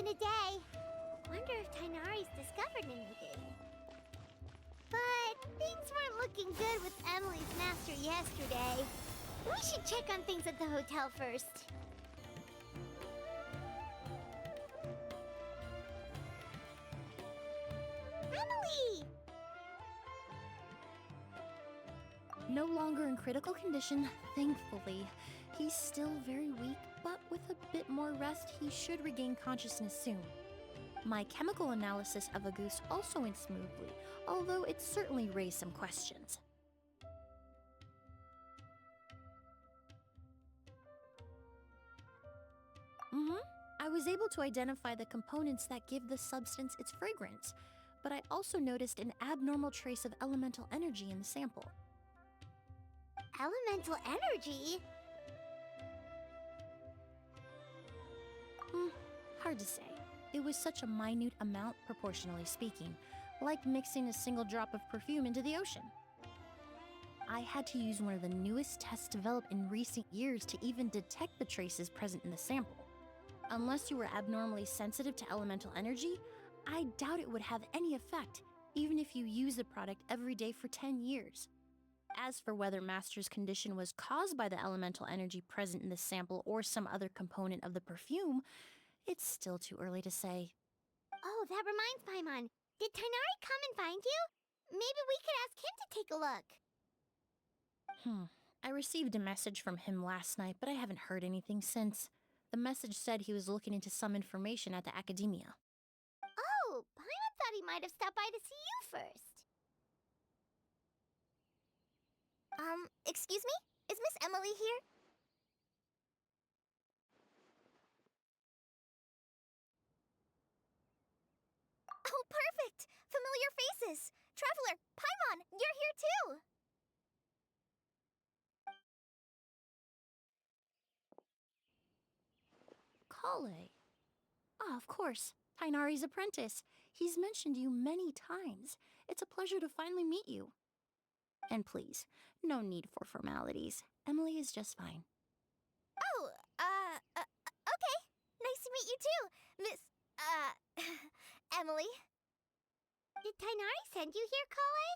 been a day. Wonder if Tainari's discovered anything. But things weren't looking good with Emilie's master yesterday. We should check on things at the hotel first. Emilie! No longer in critical condition, thankfully. He's still very weak, but with a bit more rest, he should regain consciousness soon. My chemical analysis of Auguste also went smoothly, although it certainly raised some questions. I was able to identify the components that give the substance its fragrance, but I also noticed an abnormal trace of elemental energy in the sample. Elemental energy? Hard to say. It was such a minute amount, proportionally speaking, like mixing a single drop of perfume into the ocean. I had to use one of the newest tests developed in recent years to even detect the traces present in the sample. Unless you were abnormally sensitive to elemental energy, I doubt it would have any effect, even if you use the product every day for 10 years. As for whether Master's condition was caused by the elemental energy present in the sample or some other component of the perfume, it's still too early to say. Oh, that reminds Paimon. Did Tainari come and find you? Maybe we could ask him to take a look. I received a message from him last night, but I haven't heard anything since. The message said he was looking into some information at the academia. Oh, Paimon thought he might have stopped by to see you first. Excuse me? Is Miss Emilie here? Oh, perfect! Familiar faces! Traveler, Paimon, you're here too! Kale. Ah, of course. Tainari's apprentice. He's mentioned you many times. It's a pleasure to finally meet you. And please, no need for formalities. Emilie is just fine. Oh, okay. Nice to meet you too, Miss, Emilie. Did Tainari send you here, Kale?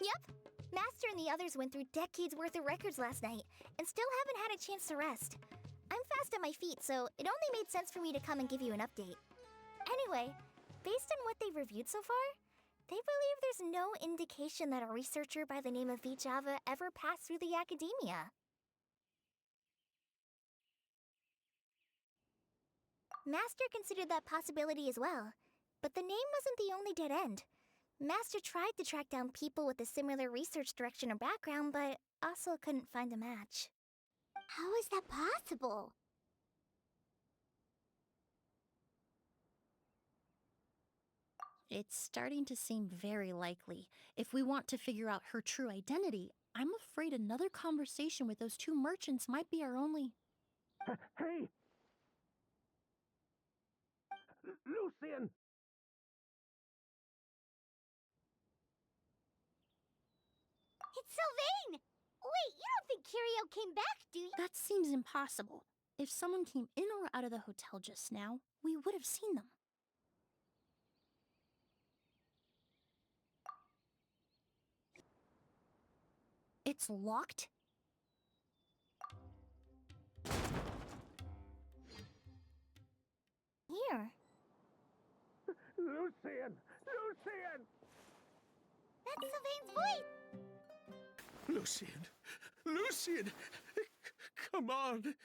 Yep. Master and the others went through decades worth of records last night, and still haven't had a chance to rest. I'm fast on my feet, so it only made sense for me to come and give you an update. Anyway, based on what they've reviewed so far, they believe there's no indication that a researcher by the name of Vijava ever passed through the academia. Master considered that possibility as well, but the name wasn't the only dead end. Master tried to track down people with a similar research direction or background, but also couldn't find a match. How is that possible? It's starting to seem very likely. If we want to figure out her true identity, I'm afraid another conversation with those two merchants might be our only... Hey! Lucian! It's Sylvain! Wait, you don't think Curio came back, do you? That seems impossible. If someone came in or out of the hotel just now, we would have seen them. It's locked? Here. Lucian! Lucian! That's Sylvain's voice! Lucian! Lucian! Come on!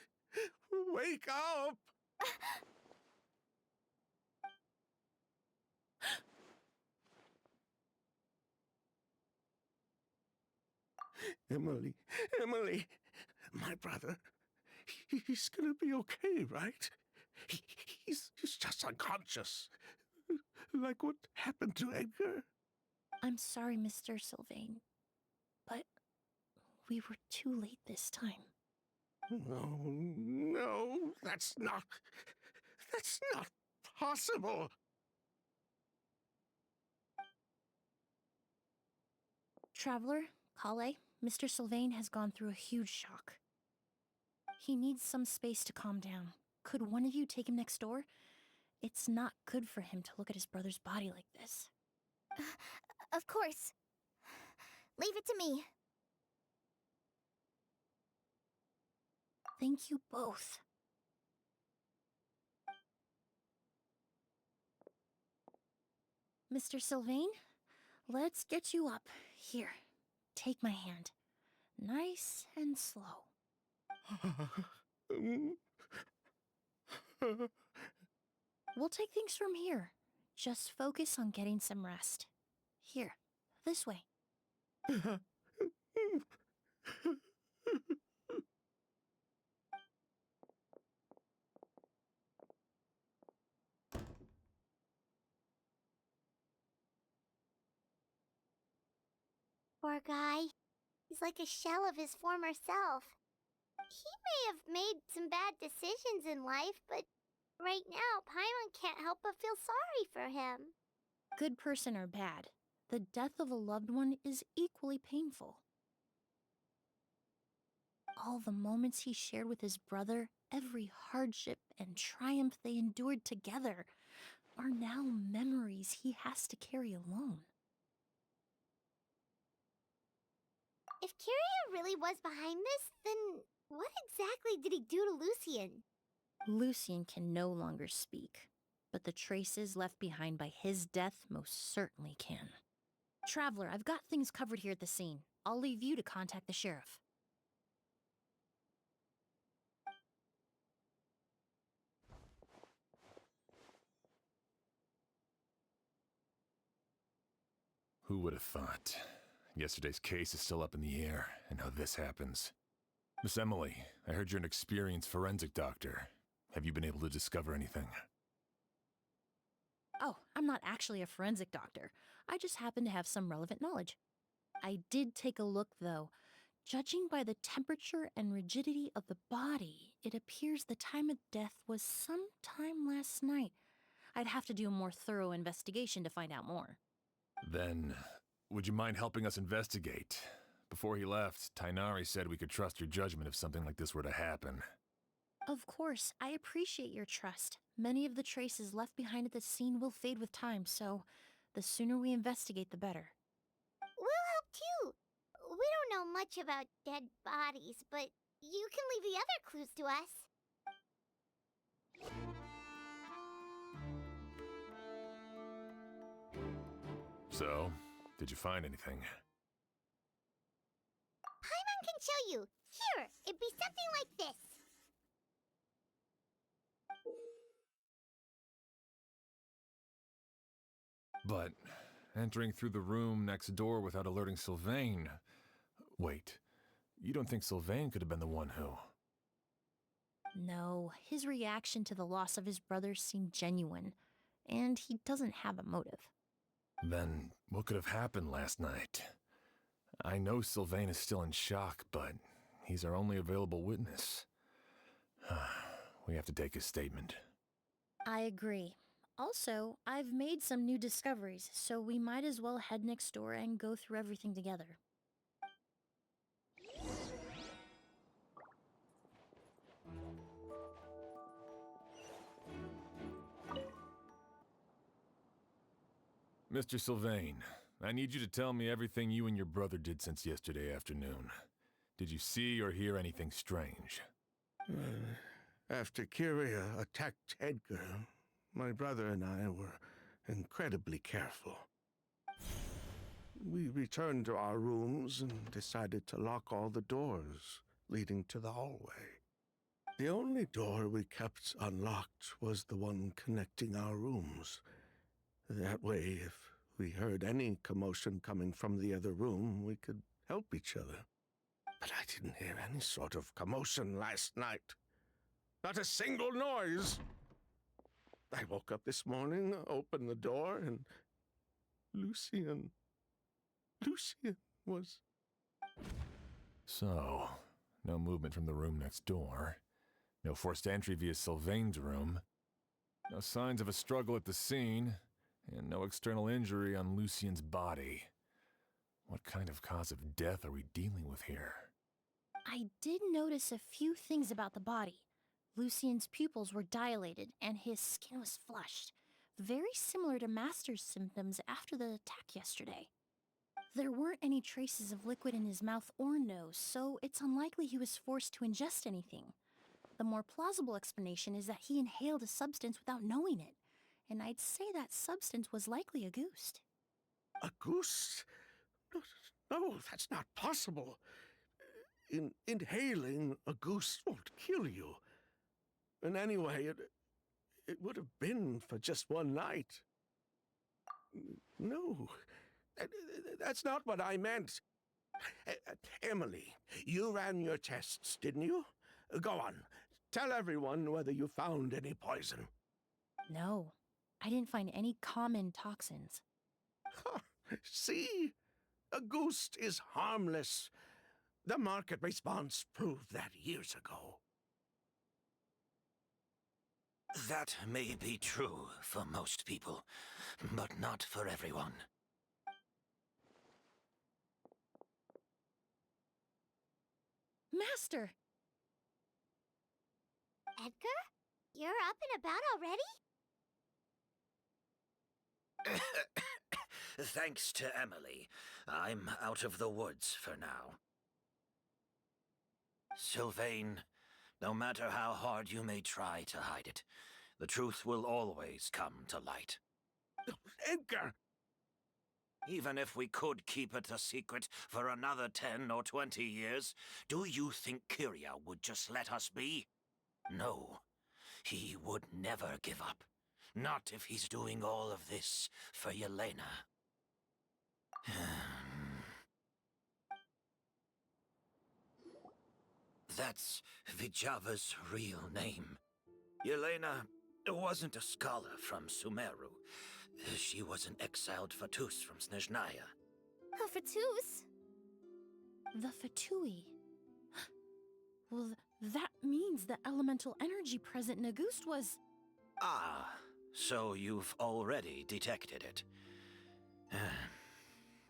Wake up! Emilie, Emilie, my brother, he's gonna be okay, right? He's just unconscious. Like what happened to Edgar. I'm sorry, Mr. Sylvain, but we were too late this time. No, that's not possible. Traveler, Kale, Mr. Sylvain has gone through a huge shock. He needs some space to calm down. could one of you take him next door? It's not good for him to look at his brother's body like this. Of course. Leave it to me. Thank you both. Mr. Sylvain, let's get you up. Here, take my hand. Nice and slow. We'll take things from here. Just focus on getting some rest. Here, this way. Poor guy. He's like a shell of his former self. He may have made some bad decisions in life, but right now, Paimon can't help but feel sorry for him. Good person or bad, the death of a loved one is equally painful. All the moments he shared with his brother, every hardship and triumph they endured together, are now memories he has to carry alone. If Kiria really was behind this, then what exactly did he do to Lucien? Lucien can no longer speak, but the traces left behind by his death most certainly can. Traveler, I've got things covered here at the scene. I'll leave you to contact the sheriff. Who would have thought? Yesterday's case is still up in the air, and now this happens. Miss Emilie, I heard you're an experienced forensic doctor. Have you been able to discover anything? Oh, I'm not actually a forensic doctor. I just happen to have some relevant knowledge. I did take a look, though. Judging by the temperature and rigidity of the body, it appears the time of death was sometime last night. I'd have to do a more thorough investigation to find out more. Then, would you mind helping us investigate? Before he left, Tighnari said we could trust your judgment if something like this were to happen. Of course, I appreciate your trust. Many of the traces left behind at the scene will fade with time, so the sooner we investigate, the better. We'll help too. We don't know much about dead bodies, but you can leave the other clues to us. So, did you find anything? Paimon can show you. Here, it'd be something like this. But, entering through the room next door without alerting Sylvain... Wait, you don't think Sylvain could have been the one who... No, his reaction to the loss of his brother seemed genuine, and he doesn't have a motive. Then, what could have happened last night? I know Sylvain is still in shock, but he's our only available witness. We have to take his statement. I agree. Also, I've made some new discoveries, so we might as well head next door and go through everything together. Mr. Sylvain, I need you to tell me everything you and your brother did since yesterday afternoon. Did you see or hear anything strange? After Kiria attacked Edgar, my brother and I were incredibly careful. We returned to our rooms and decided to lock all the doors leading to the hallway. The only door we kept unlocked was the one connecting our rooms. That way, if we heard any commotion coming from the other room, we could help each other. But I didn't hear any sort of commotion last night. Not a single noise. I woke up this morning, opened the door, and Lucien was... So, no movement from the room next door. No forced entry via Sylvain's room. No signs of a struggle at the scene. And no external injury on Lucien's body. What kind of cause of death are we dealing with here? I did notice a few things about the body. Lucien's pupils were dilated and his skin was flushed, very similar to Master's symptoms after the attack yesterday. There weren't any traces of liquid in his mouth or nose, so it's unlikely he was forced to ingest anything. The more plausible explanation is that he inhaled a substance without knowing it, and I'd say that substance was likely a goose. A goose? No, that's not possible. Inhaling a goose won't kill you. And anyway, it would have been for just one night. No, that's not what I meant. Emily, you ran your tests, didn't you? Go on, tell everyone whether you found any poison. No, I didn't find any common toxins. See? A goose is harmless. The market response proved that years ago. That may be true for most people, but not for everyone. Master! Edgar? You're up and about already? Thanks to Emily, I'm out of the woods for now. Sylvain, no matter how hard you may try to hide it, the truth will always come to light. Edgar! Even if we could keep it a secret for another 10 or 20 years, do you think Kyria would just let us be? No, he would never give up. Not if he's doing all of this for Yelena. That's Vijava's real name. Yelena wasn't a scholar from Sumeru. She was an exiled Fatus from Snezhnaya. A Fatus? The Fatui. Well, that means the elemental energy present in Auguste was... Ah, so you've already detected it.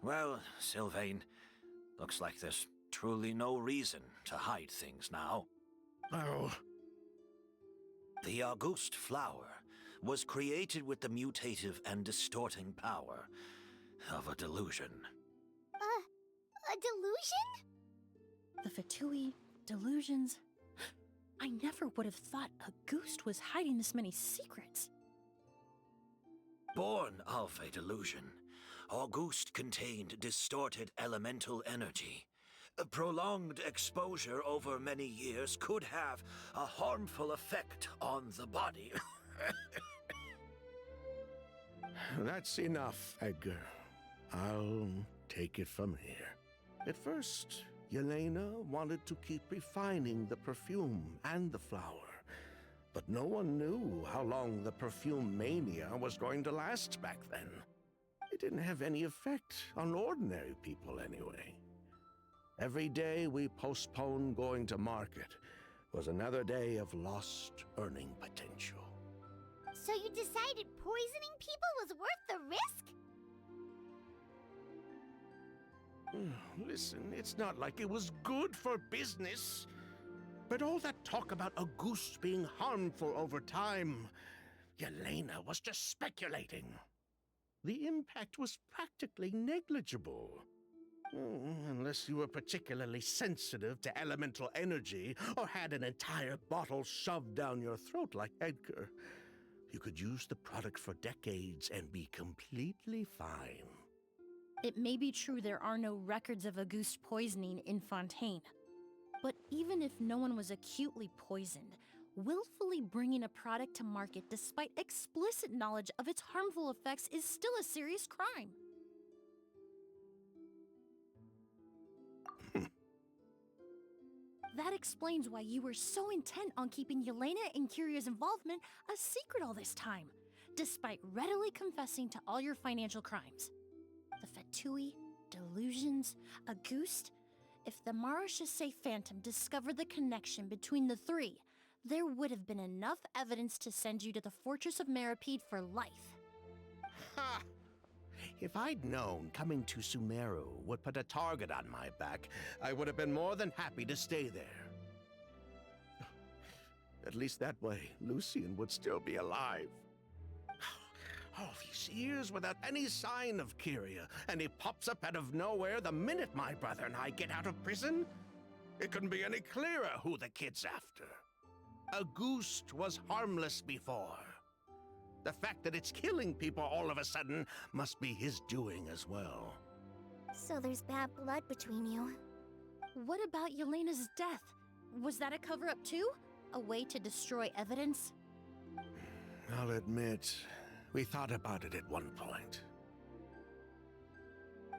Well, Sylvain, looks like there's truly no reason to hide things now. Oh, The Auguste flower was created with the mutative and distorting power of a delusion. A delusion? The Fatui, delusions... I never would have thought Auguste was hiding this many secrets. Born of a delusion, Auguste contained distorted elemental energy. A prolonged exposure over many years could have a harmful effect on the body. that's enough, Edgar. I'll take it from here. At first, Yelena wanted to keep refining the perfume and the flower, but no one knew how long the perfume mania was going to last back then. It didn't have any effect on ordinary people anyway. Every day we postponed going to market was another day of lost earning potential. So you decided poisoning people was worth the risk? Listen, it's not like it was good for business. But all that talk about Auguste being harmful over time, Yelena was just speculating. The impact was practically negligible. Unless you were particularly sensitive to elemental energy or had an entire bottle shoved down your throat like Edgar. You could use the product for decades and be completely fine. It may be true there are no records of Auguste poisoning in Fontaine. But even if no one was acutely poisoned, willfully bringing a product to market despite explicit knowledge of its harmful effects is still a serious crime. That explains why you were so intent on keeping Yelena and Kyria's involvement a secret all this time, despite readily confessing to all your financial crimes. The Fatui, delusions, Auguste. If the Maréchaussée Phantom discovered the connection between the three, there would have been enough evidence to send you to the Fortress of Meripede for life. Ha! If I'd known coming to Sumeru would put a target on my back, I would have been more than happy to stay there. At least that way, Lucian would still be alive. All these years without any sign of Kyria, and he pops up out of nowhere the minute my brother and I get out of prison? It couldn't be any clearer who the kid's after. Auguste was harmless before. The fact that it's killing people all of a sudden must be his doing as well. So there's bad blood between you. What about Yelena's death? Was that a cover-up too? A way to destroy evidence? I'll admit, we thought about it at one point.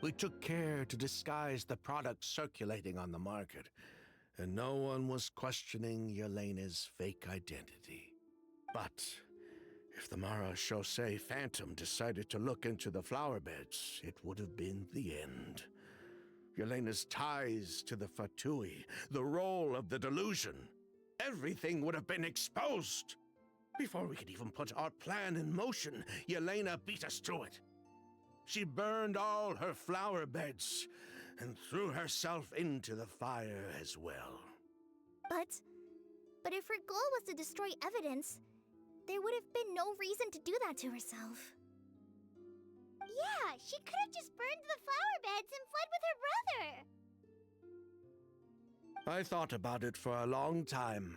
We took care to disguise the products circulating on the market, and no one was questioning Yelena's fake identity. But if the Mara Chaussee Phantom decided to look into the flower beds, it would have been the end. Yelena's ties to the Fatui, the role of the delusion, everything would have been exposed. Before we could even put our plan in motion, Yelena beat us to it. She burned all her flower beds and threw herself into the fire as well. But if her goal was to destroy evidence, there would have been no reason to do that to herself. Yeah, she could have just burned the flower beds and fled with her brother. I thought about it for a long time,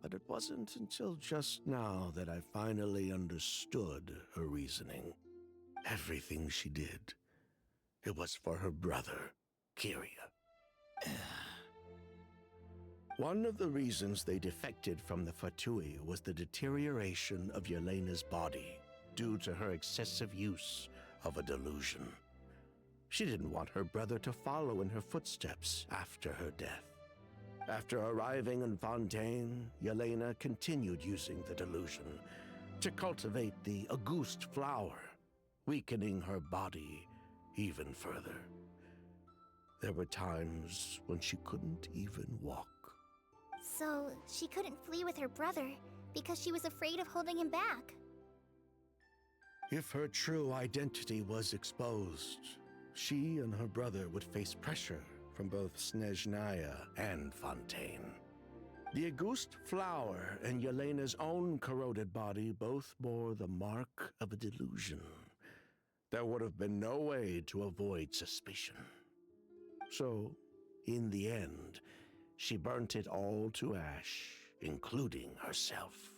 but it wasn't until just now that I finally understood her reasoning. Everything she did, it was for her brother, Kyria. One of the reasons they defected from the Fatui was the deterioration of Yelena's body due to her excessive use of a delusion. She didn't want her brother to follow in her footsteps after her death. After arriving in Fontaine, Yelena continued using the delusion to cultivate the Auguste flower, weakening her body even further. There were times when she couldn't even walk. So she couldn't flee with her brother because she was afraid of holding him back. If her true identity was exposed, she and her brother would face pressure from both Snezhnaya and Fontaine. The Auguste flower and Yelena's own corroded body both bore the mark of a delusion. There would have been no way to avoid suspicion. So, in the end, she burnt it all to ash, including herself.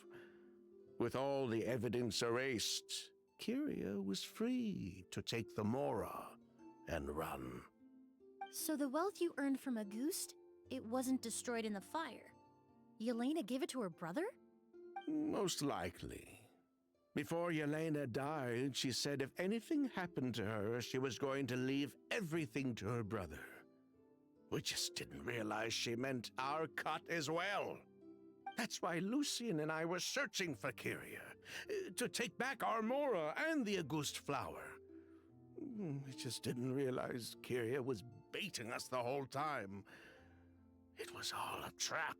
With all the evidence erased, Kyria was free to take the Mora and run. So the wealth you earned from Auguste, it wasn't destroyed in the fire. Yelena gave it to her brother? Most likely. Before Yelena died, she said if anything happened to her, she was going to leave everything to her brother. We just didn't realize she meant our cut as well. That's why Lucian and I were searching for Kyria, to take back our Mora and the Auguste flower. We just didn't realize Kyria was baiting us the whole time. It was all a trap.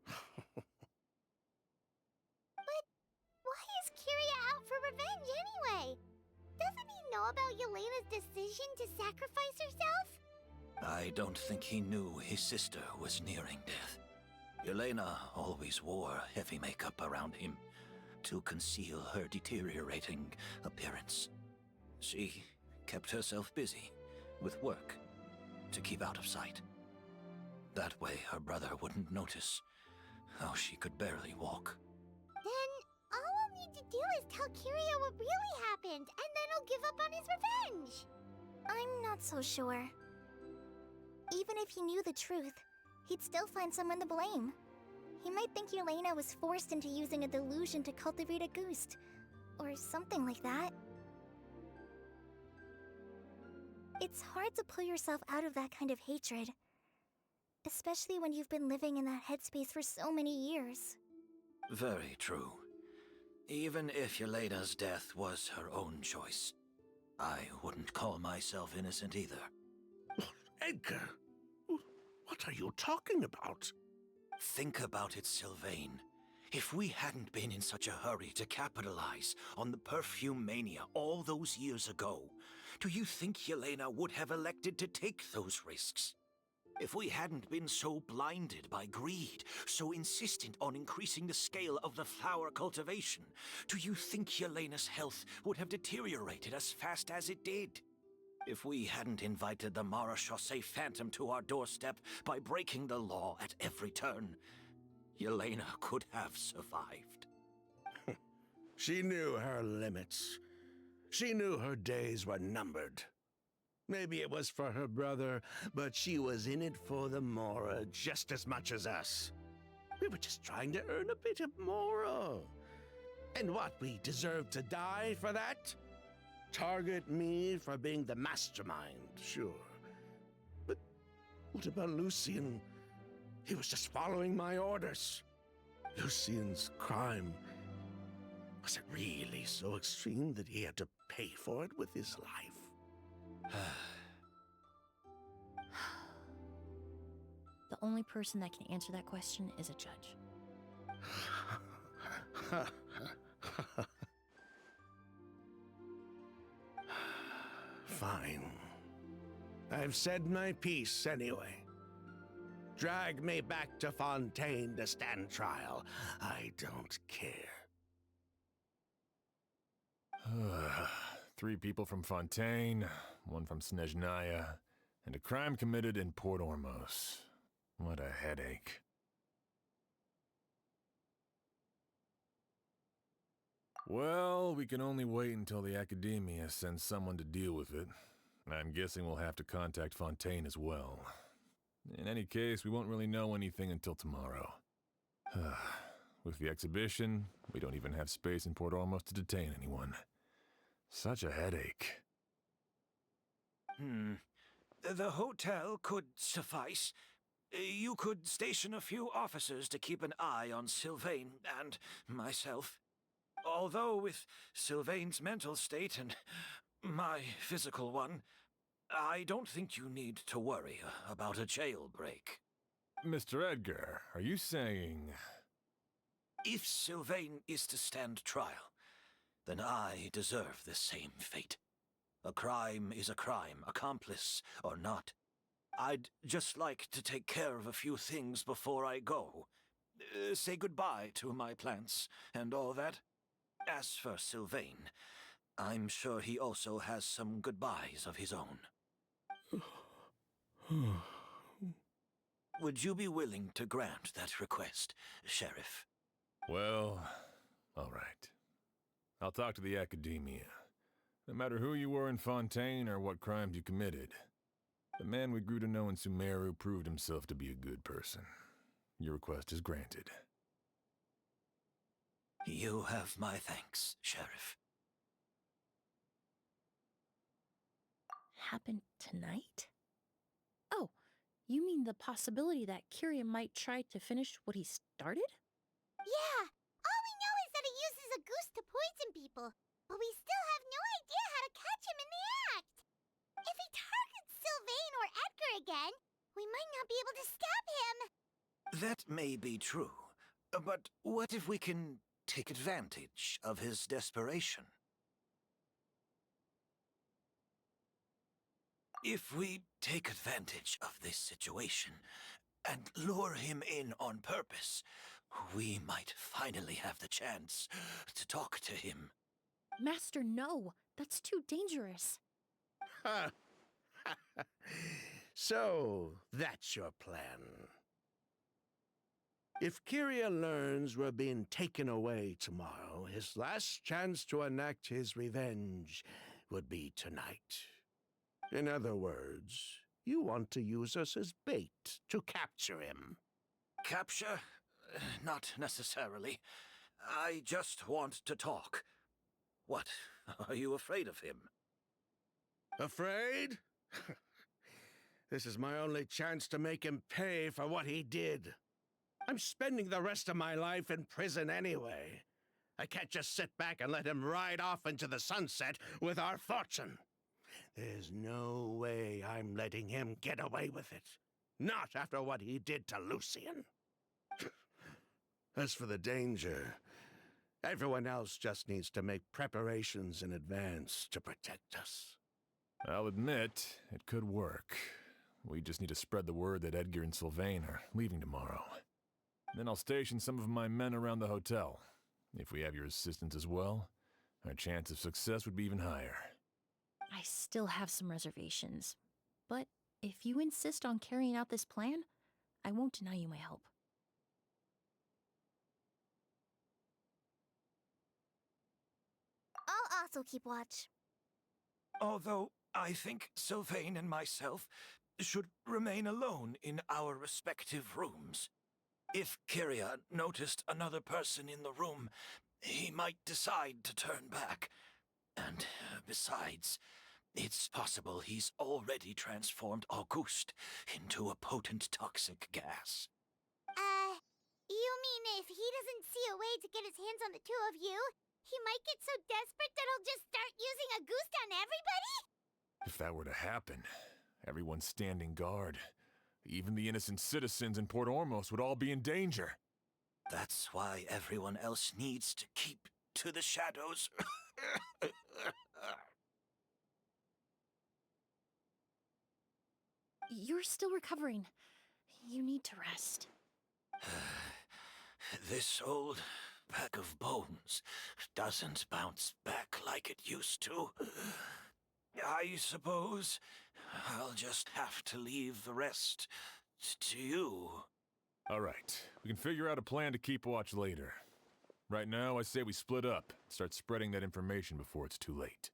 Why is Kyria out for revenge anyway? Doesn't he know about Yelena's decision to sacrifice herself? I don't think he knew his sister was nearing death. Yelena always wore heavy makeup around him to conceal her deteriorating appearance. She kept herself busy with work to keep out of sight. That way her brother wouldn't notice how she could barely walk. Then all we'll need to do is tell Kyria what really happened, and then he'll give up on his revenge. I'm not so sure. Even if he knew the truth, he'd still find someone to blame. He might think Yelena was forced into using a delusion to cultivate a Auguste, or something like that. It's hard to pull yourself out of that kind of hatred, especially when you've been living in that headspace for so many years. Very true. Even if Yelena's death was her own choice, I wouldn't call myself innocent either. Edgar, what are you talking about? Think about it, Sylvain. If we hadn't been in such a hurry to capitalize on the perfume mania all those years ago, do you think Yelena would have elected to take those risks? If we hadn't been so blinded by greed, so insistent on increasing the scale of the flower cultivation, do you think Yelena's health would have deteriorated as fast as it did? If we hadn't invited the Marechaussee Phantom to our doorstep by breaking the law at every turn, Yelena could have survived. She knew her limits. She knew her days were numbered. Maybe it was for her brother, but she was in it for the Mora just as much as us. We were just trying to earn a bit of Mora. And what, we deserve to die for that? Target me for being the mastermind, sure. But what about Lucien? He was just following my orders. Lucien's crime, was it really so extreme that he had to pay for it with his life? The only person that can answer that question is a judge. Fine. I've said my piece anyway. Drag me back to Fontaine to stand trial. I don't care. 3 people from Fontaine, 1 from Snezhnaya, and a crime committed in Port Ormos. What a headache. Well, we can only wait until the Academia sends someone to deal with it. I'm guessing we'll have to contact Fontaine as well. In any case, we won't really know anything until tomorrow. With the exhibition, we don't even have space in Port Ormos to detain anyone. Such a headache. The hotel could suffice. You could station a few officers to keep an eye on Sylvain and myself. Although with Sylvain's mental state and my physical one, I don't think you need to worry about a jailbreak. Mr. Edgar, are you saying... If Sylvain is to stand trial, then I deserve the same fate. A crime is a crime, accomplice or not. I'd just like to take care of a few things before I go. Say goodbye to my plants and all that. As for Sylvain, I'm sure he also has some goodbyes of his own. Would you be willing to grant that request, Sheriff? Well, all right. I'll talk to the Academia. No matter who you were in Fontaine or what crimes you committed, the man we grew to know in Sumeru proved himself to be a good person. Your request is granted. You have my thanks, Sheriff. Happened tonight? Oh, you mean the possibility that Kyria might try to finish what he started? Yeah, all we know is that he uses a goose to poison people, but we still have no idea how to catch him in the act. If he targets Sylvain or Edgar again, we might not be able to stop him. That may be true, but what if we can take advantage of his desperation? If we take advantage of this situation and lure him in on purpose, we might finally have the chance to talk to him. Master, no. That's too dangerous. So, that's your plan. If Kyria learns we're being taken away tomorrow, his last chance to enact his revenge would be tonight. In other words, you want to use us as bait to capture him. Capture? Not necessarily. I just want to talk. What? Are you afraid of him? Afraid? This is my only chance to make him pay for what he did. I'm spending the rest of my life in prison anyway. I can't just sit back and let him ride off into the sunset with our fortune. There's no way I'm letting him get away with it. Not after what he did to Lucien. As for the danger, everyone else just needs to make preparations in advance to protect us. I'll admit, it could work. We just need to spread the word that Edgar and Sylvain are leaving tomorrow. Then I'll station some of my men around the hotel. If we have your assistance as well, our chance of success would be even higher. I still have some reservations, but if you insist on carrying out this plan, I won't deny you my help. I'll also keep watch. Although I think Sylvain and myself should remain alone in our respective rooms. If Kyria noticed another person in the room, he might decide to turn back. And besides, it's possible he's already transformed Auguste into a potent toxic gas. You mean if he doesn't see a way to get his hands on the two of you, he might get so desperate that he'll just start using Auguste on everybody? If that were to happen, everyone standing guard, even the innocent citizens in Port Ormos would all be in danger. That's why everyone else needs to keep to the shadows. You're still recovering. You need to rest. This old bag of bones doesn't bounce back like it used to. I suppose I'll just have to leave the rest to you. All right, we can figure out a plan to keep watch later. Right now, I say we split up, start spreading that information before it's too late.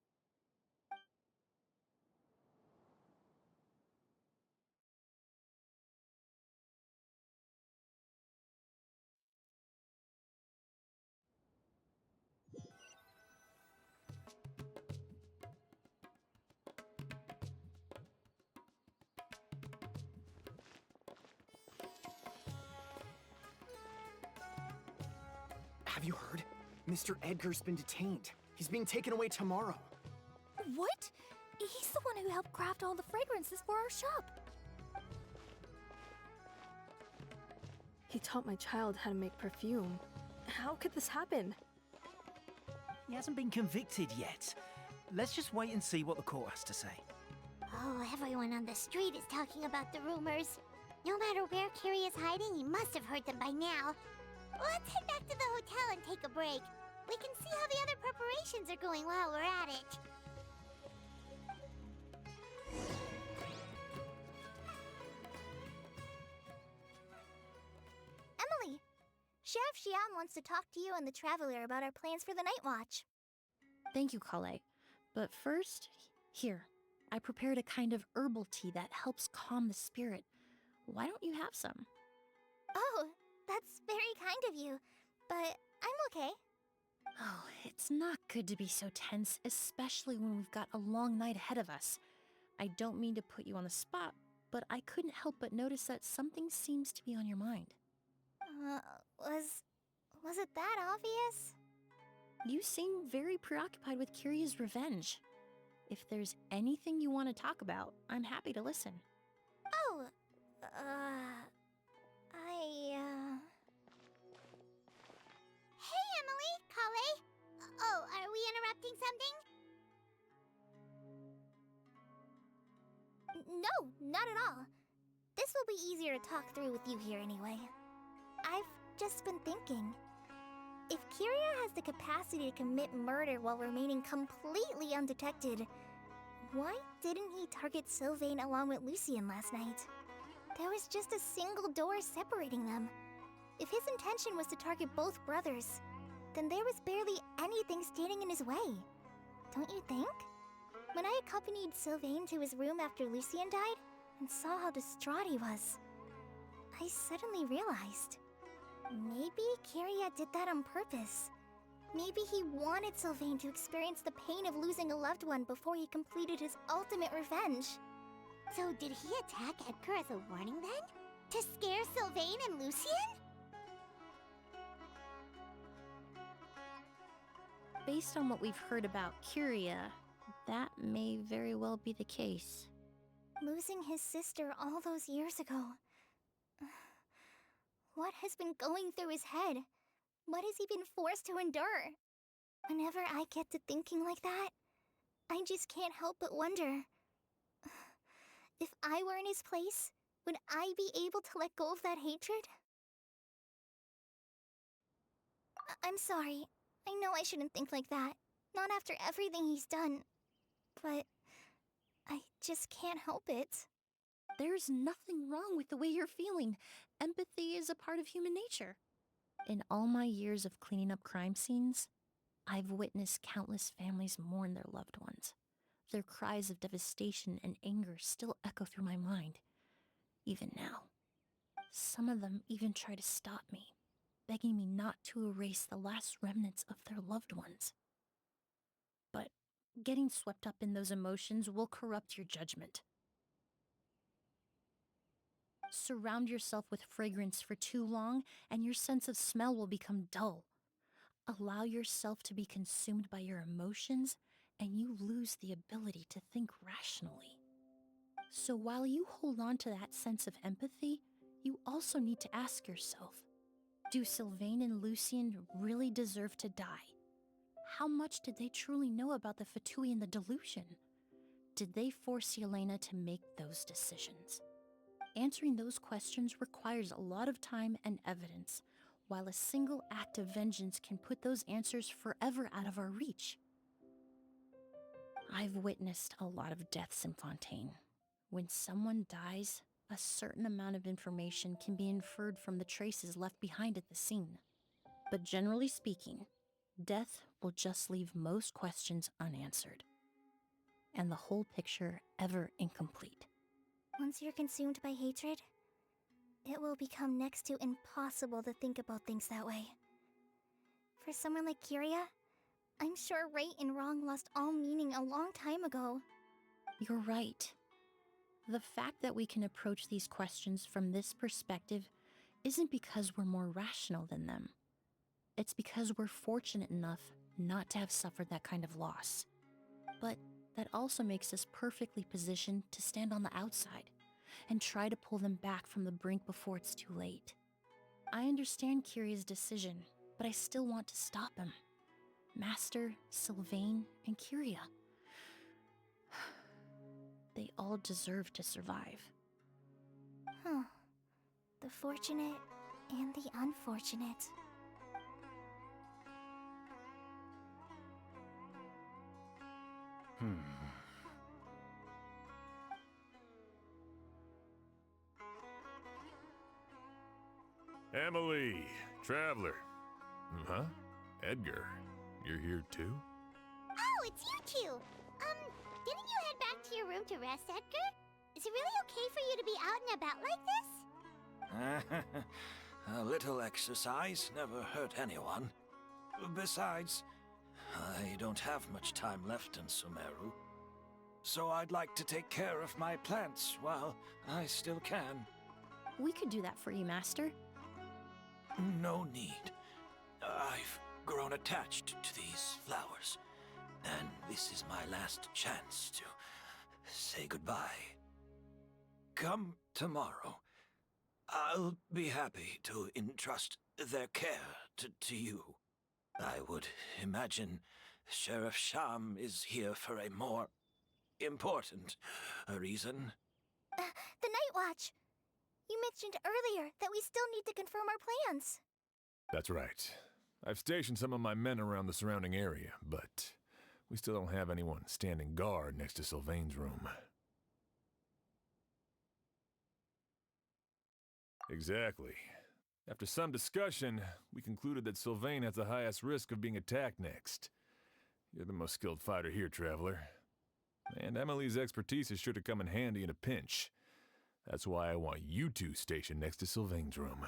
Have you heard? Mr. Edgar's been detained. He's being taken away tomorrow. What? He's the one who helped craft all the fragrances for our shop. He taught my child how to make perfume. How could this happen? He hasn't been convicted yet. Let's just wait and see what the court has to say. Oh, everyone on the street is talking about the rumors. No matter where Kyria is hiding, he must have heard them by now. Let's head back to the hotel and take a break. We can see how the other preparations are going while we're at it. Emily, Sheriff Xian wants to talk to you and the Traveler about our plans for the night watch. Thank you, Kale. But first, here, I prepared a kind of herbal tea that helps calm the spirit. Why don't you have some? Oh, that's very kind of you, but I'm okay. Oh, it's not good to be so tense, especially when we've got a long night ahead of us. I don't mean to put you on the spot, but I couldn't help but notice that something seems to be on your mind. Was it that obvious? You seem very preoccupied with Kyria's revenge. If there's anything you want to talk about, I'm happy to listen. Oh, Hey, Emily, Kale. Oh, are we interrupting something? No, not at all. This will be easier to talk through with you here anyway. I've just been thinking. If Kyria has the capacity to commit murder while remaining completely undetected, why didn't he target Sylvain along with Lucien last night? There was just a single door separating them. If his intention was to target both brothers, then there was barely anything standing in his way. Don't you think? When I accompanied Sylvain to his room after Lucien died, and saw how distraught he was, I suddenly realized, maybe Kyria did that on purpose. Maybe he wanted Sylvain to experience the pain of losing a loved one before he completed his ultimate revenge. So did he attack Edgar as a warning then? To scare Sylvain and Lucien? Based on what we've heard about Kyria, that may very well be the case. Losing his sister all those years ago. What has been going through his head? What has he been forced to endure? Whenever I get to thinking like that, I just can't help but wonder. If I were in his place, would I be able to let go of that hatred? I'm sorry. I know I shouldn't think like that. Not after everything he's done. But I just can't help it. There's nothing wrong with the way you're feeling. Empathy is a part of human nature. In all my years of cleaning up crime scenes, I've witnessed countless families mourn their loved ones. Their cries of devastation and anger still echo through my mind, even now. Some of them even try to stop me, begging me not to erase the last remnants of their loved ones. But getting swept up in those emotions will corrupt your judgment. Surround yourself with fragrance for too long, and your sense of smell will become dull. Allow yourself to be consumed by your emotions, and you lose the ability to think rationally. So while you hold on to that sense of empathy, you also need to ask yourself, do Sylvain and Lucien really deserve to die? How much did they truly know about the Fatui and the delusion? Did they force Yelena to make those decisions? Answering those questions requires a lot of time and evidence, while a single act of vengeance can put those answers forever out of our reach. I've witnessed a lot of deaths in Fontaine. When someone dies, a certain amount of information can be inferred from the traces left behind at the scene. But generally speaking, death will just leave most questions unanswered, and the whole picture ever incomplete. Once you're consumed by hatred, it will become next to impossible to think about things that way. For someone like Kiria, I'm sure right and wrong lost all meaning a long time ago. You're right. The fact that we can approach these questions from this perspective isn't because we're more rational than them. It's because we're fortunate enough not to have suffered that kind of loss. But that also makes us perfectly positioned to stand on the outside and try to pull them back from the brink before it's too late. I understand Kiria's decision, but I still want to stop him. Master, Sylvain, and Kiria. They all deserve to survive. Huh. The fortunate and the unfortunate. Emily, Traveler. Huh? Edgar, you're here too? Oh, it's you two! Didn't you head back to your room to rest, Edgar? Is it really okay for you to be out and about like this? A little exercise never hurt anyone. Besides, I don't have much time left in Sumeru. So I'd like to take care of my plants while I still can. We could do that for you, Master. No need. I've grown attached to these flowers, and this is my last chance to say goodbye. Come tomorrow. I'll be happy to entrust their care to you. I would imagine Sheriff Sham is here for a more important reason. The Night Watch! You mentioned earlier that we still need to confirm our plans. That's right. I've stationed some of my men around the surrounding area, but we still don't have anyone standing guard next to Sylvain's room. Exactly. After some discussion, we concluded that Sylvain has the highest risk of being attacked next. You're the most skilled fighter here, Traveler. And Emily's expertise is sure to come in handy in a pinch. That's why I want you two stationed next to Sylvain's room.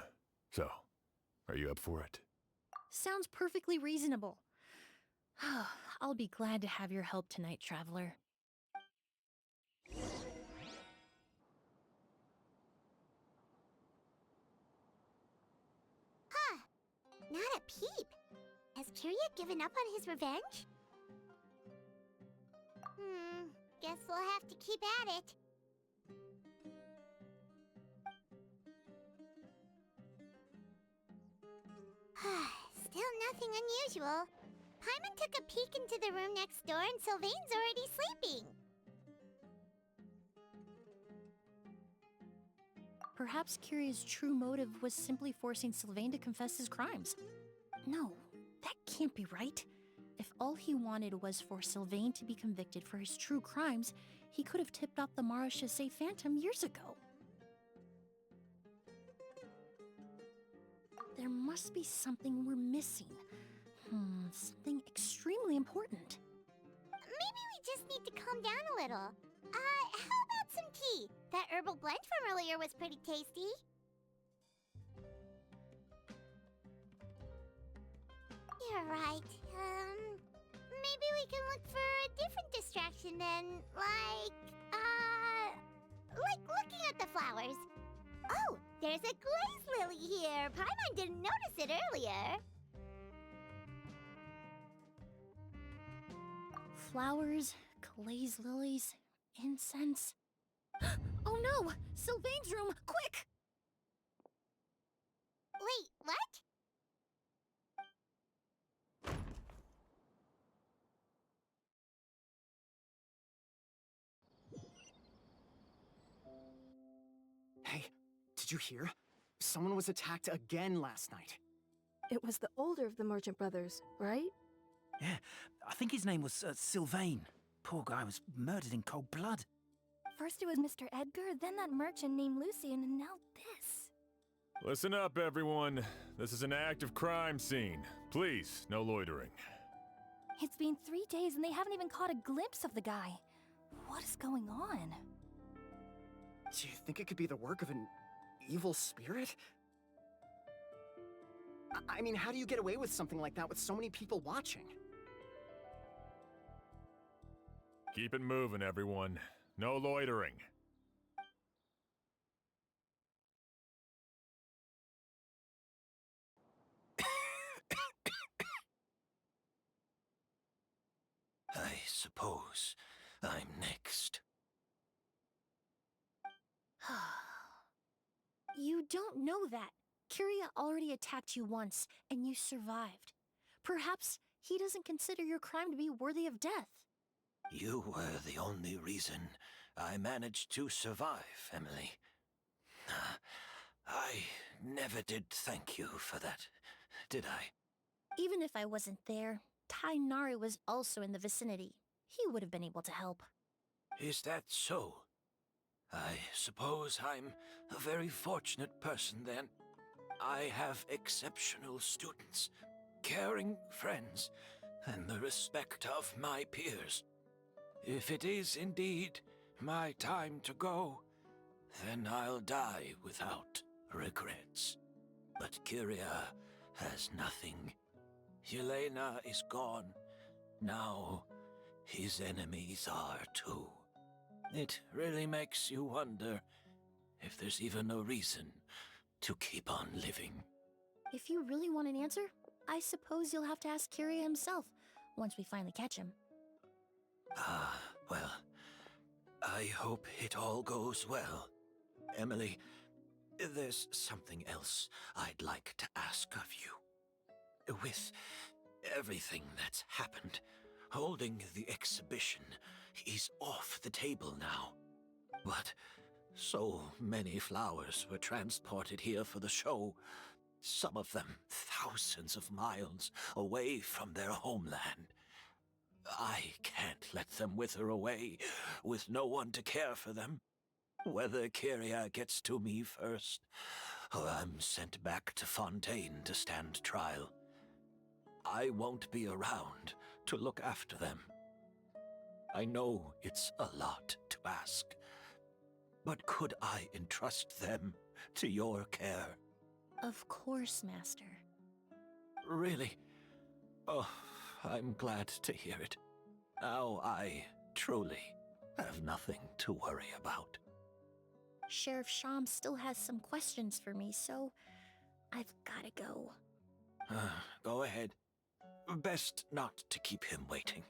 So, are you up for it? Sounds perfectly reasonable. I'll be glad to have your help tonight, Traveler. Huh. Not a peep. Has Kiria given up on his revenge? Guess we'll have to keep at it. Still nothing unusual. Paimon took a peek into the room next door and Sylvain's already sleeping. Perhaps Kiria's true motive was simply forcing Sylvain to confess his crimes. No, that can't be right. If all he wanted was for Sylvain to be convicted for his true crimes, he could have tipped off the Marechaussee Phantom years ago. There must be something we're missing. Something extremely important. Maybe we just need to calm down a little. How about some tea? That herbal blend from earlier was pretty tasty. You're right. Maybe we can look for a different distraction then, like looking at the flowers. Oh, there's a glaze lily here. Paimon didn't notice it earlier. Flowers, glaze lilies, incense. Oh no! Sylvain's room! Quick! Wait, what? Hey, did you hear? Someone was attacked again last night. It was the older of the merchant brothers, right? Yeah, I think his name was Sylvain. Poor guy was murdered in cold blood. First it was Mr. Edgar, then that merchant named Lucian, and now this. Listen up, everyone. This is an active crime scene. Please, no loitering. It's been 3 days and they haven't even caught a glimpse of the guy. What is going on? Do you think it could be the work of an evil spirit? I mean, how do you get away with something like that with so many people watching? Keep it moving, everyone. No loitering. I suppose I'm next. You don't know that. Kiria already attacked you once, and you survived. Perhaps he doesn't consider your crime to be worthy of death. You were the only reason I managed to survive, Emily. I never did thank you for that, did I? Even if I wasn't there, Tainari was also in the vicinity. He would have been able to help. Is that so? I suppose I'm a very fortunate person then. I have exceptional students, caring friends, and the respect of my peers. If it is indeed my time to go, then I'll die without regrets. But Kiria has nothing. Yelena is gone. Now his enemies are too. It really makes you wonder if there's even a reason to keep on living. If you really want an answer, I suppose you'll have to ask Kiria himself, once we finally catch him. Well, I hope it all goes well. Emily, there's something else I'd like to ask of you. With everything that's happened, holding the exhibition is off the table now. But so many flowers were transported here for the show, some of them thousands of miles away from their homeland. I can't let them wither away with no one to care for them. Whether Kiria gets to me first, or I'm sent back to Fontaine to stand trial, I won't be around to look after them. I know it's a lot to ask, but could I entrust them to your care? Of course, Master. Really? Oh, I'm glad to hear it. Now I truly have nothing to worry about. Sheriff Sham still has some questions for me, so I've gotta go. Go ahead. Best not to keep him waiting.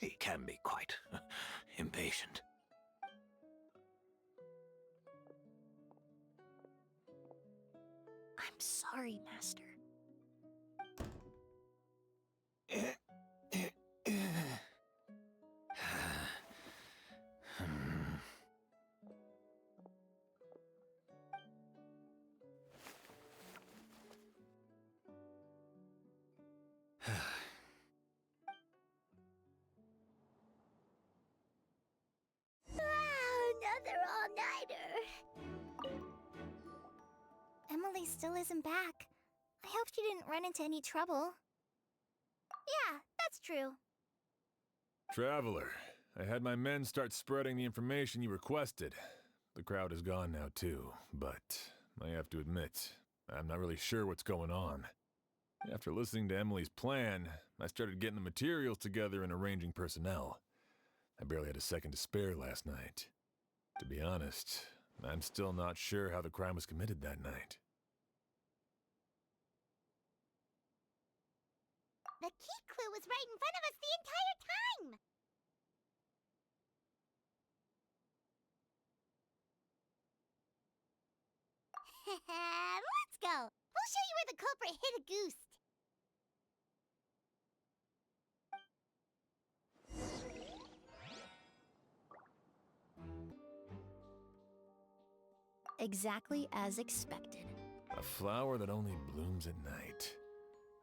He can be quite impatient. I'm sorry, Master. Emily still isn't back. I hope she didn't run into any trouble. Yeah, that's true. Traveler, I had my men start spreading the information you requested. The crowd is gone now too, but I have to admit, I'm not really sure what's going on. After listening to Emily's plan, I started getting the materials together and arranging personnel. I barely had a second to spare last night. To be honest, I'm still not sure how the crime was committed that night. The key clue was right in front of us the entire time! Let's go! We'll show you where the culprit hid a goose. Exactly as expected. A flower that only blooms at night.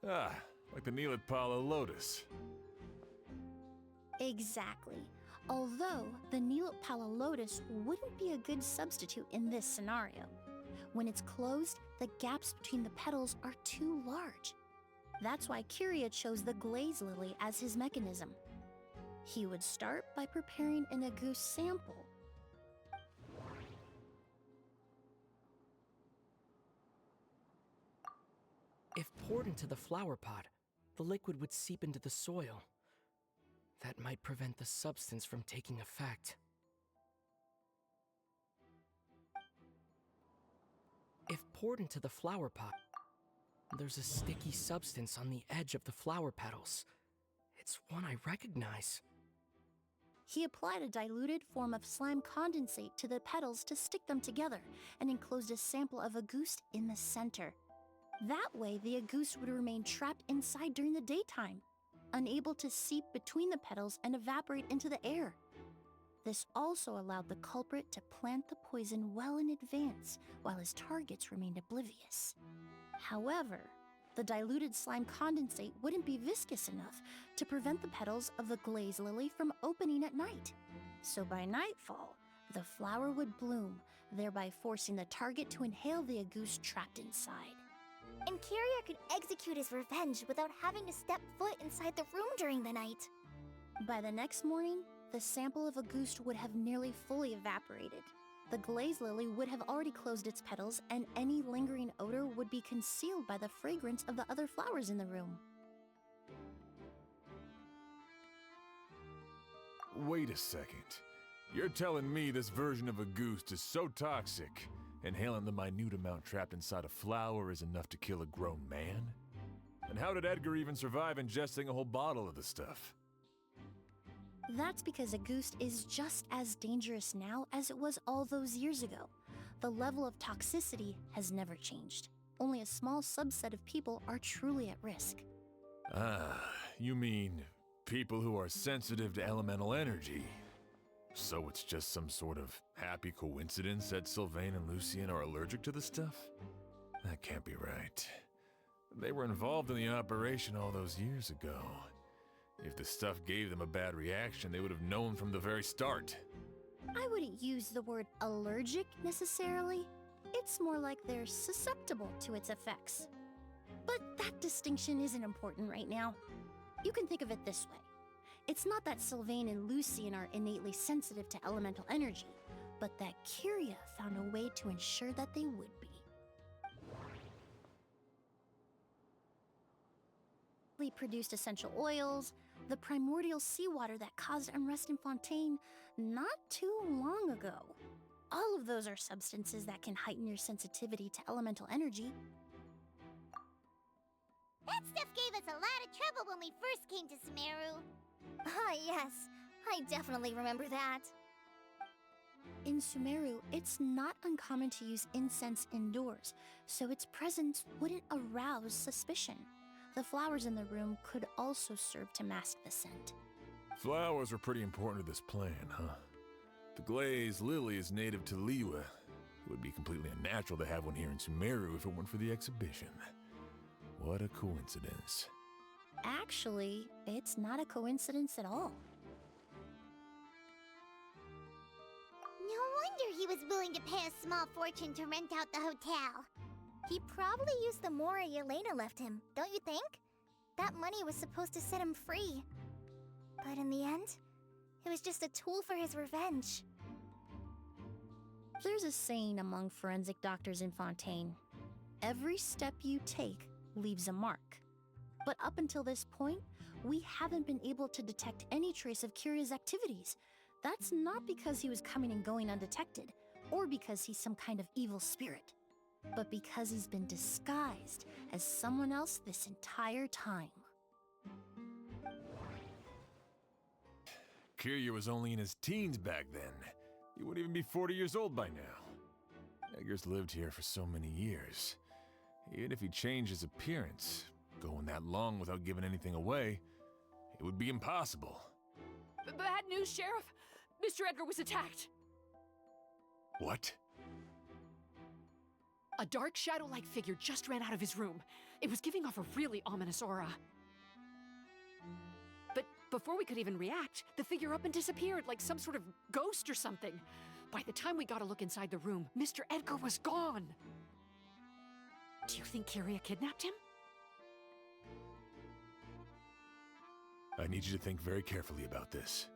Ah, like the Neelitpala lotus. Exactly. Although the Neelitpala lotus wouldn't be a good substitute in this scenario. When it's closed, the gaps between the petals are too large. That's why Kyria chose the glaze lily as his mechanism. He would start by preparing an agouti sample. If poured into the flower pot, the liquid would seep into the soil. That might prevent the substance from taking effect. If poured into the flower pot, there's a sticky substance on the edge of the flower petals. It's one I recognize. He applied a diluted form of slime condensate to the petals to stick them together and enclosed a sample of agouti in the center. That way, the agouti would remain trapped inside during the daytime, unable to seep between the petals and evaporate into the air. This also allowed the culprit to plant the poison well in advance, while his targets remained oblivious. However, the diluted slime condensate wouldn't be viscous enough to prevent the petals of the glaze lily from opening at night. So by nightfall, the flower would bloom, thereby forcing the target to inhale the agouti trapped inside. And Kyria could execute his revenge without having to step foot inside the room during the night. By the next morning, the sample of agouti would have nearly fully evaporated. The glaze lily would have already closed its petals, and any lingering odor would be concealed by the fragrance of the other flowers in the room. Wait a second. You're telling me this version of agouti is so toxic, inhaling the minute amount trapped inside a flower is enough to kill a grown man? And how did Edgar even survive ingesting a whole bottle of the stuff? That's because agouti is just as dangerous now as it was all those years ago. The level of toxicity has never changed. Only a small subset of people are truly at risk. Ah, you mean people who are sensitive to elemental energy. So it's just some sort of happy coincidence that Sylvain and Lucien are allergic to the stuff? That can't be right. They were involved in the operation all those years ago. If the stuff gave them a bad reaction, they would have known from the very start. I wouldn't use the word allergic necessarily. It's more like they're susceptible to its effects. But that distinction isn't important right now. You can think of it this way. It's not that Sylvain and Lucien are innately sensitive to elemental energy, but that Kyria found a way to ensure that they would be. They produced essential oils, the primordial seawater that caused unrest in Fontaine not too long ago. All of those are substances that can heighten your sensitivity to elemental energy. That stuff gave us a lot of trouble when we first came to Sumeru. Ah, yes. I definitely remember that. In Sumeru, it's not uncommon to use incense indoors, so its presence wouldn't arouse suspicion. The flowers in the room could also serve to mask the scent. Flowers were pretty important to this plan, huh? The glaze lily is native to Liyue. It would be completely unnatural to have one here in Sumeru if it weren't for the exhibition. What a coincidence. Actually, it's not a coincidence at all. No wonder he was willing to pay a small fortune to rent out the hotel. He probably used the mora Yelena left him, don't you think? That money was supposed to set him free. But in the end, it was just a tool for his revenge. There's a saying among forensic doctors in Fontaine. Every step you take leaves a mark. But up until this point, we haven't been able to detect any trace of Kiria's activities. That's not because he was coming and going undetected, or because he's some kind of evil spirit, but because he's been disguised as someone else this entire time. Kiria was only in his teens back then. He wouldn't even be 40 years old by now. Edgar's lived here for so many years. Even if he changed his appearance, going that long without giving anything away, it would be impossible. Bad news, Sheriff! Mr. Edgar was attacked! What? A dark shadow-like figure just ran out of his room. It was giving off a really ominous aura. But before we could even react, the figure up and disappeared like some sort of ghost or something. By the time we got a look inside the room, Mr. Edgar was gone. Do you think Kiria kidnapped him? I need you to think very carefully about this.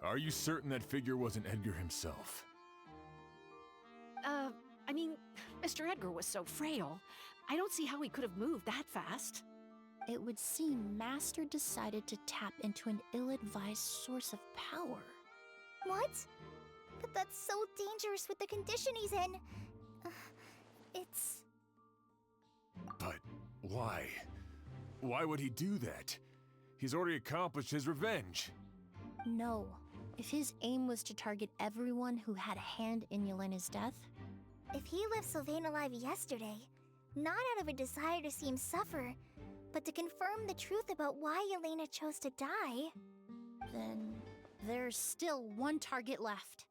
Are you certain that figure wasn't Edgar himself? I mean, Mr. Edgar was so frail. I don't see how he could have moved that fast. It would seem Master decided to tap into an ill-advised source of power. What? But that's so dangerous with the condition he's in. It's... But why? Why would he do that? He's already accomplished his revenge. No. If his aim was to target everyone who had a hand in Yelena's death... If he left Sylvain alive yesterday, not out of a desire to see him suffer, but to confirm the truth about why Yelena chose to die... Then there's still one target left.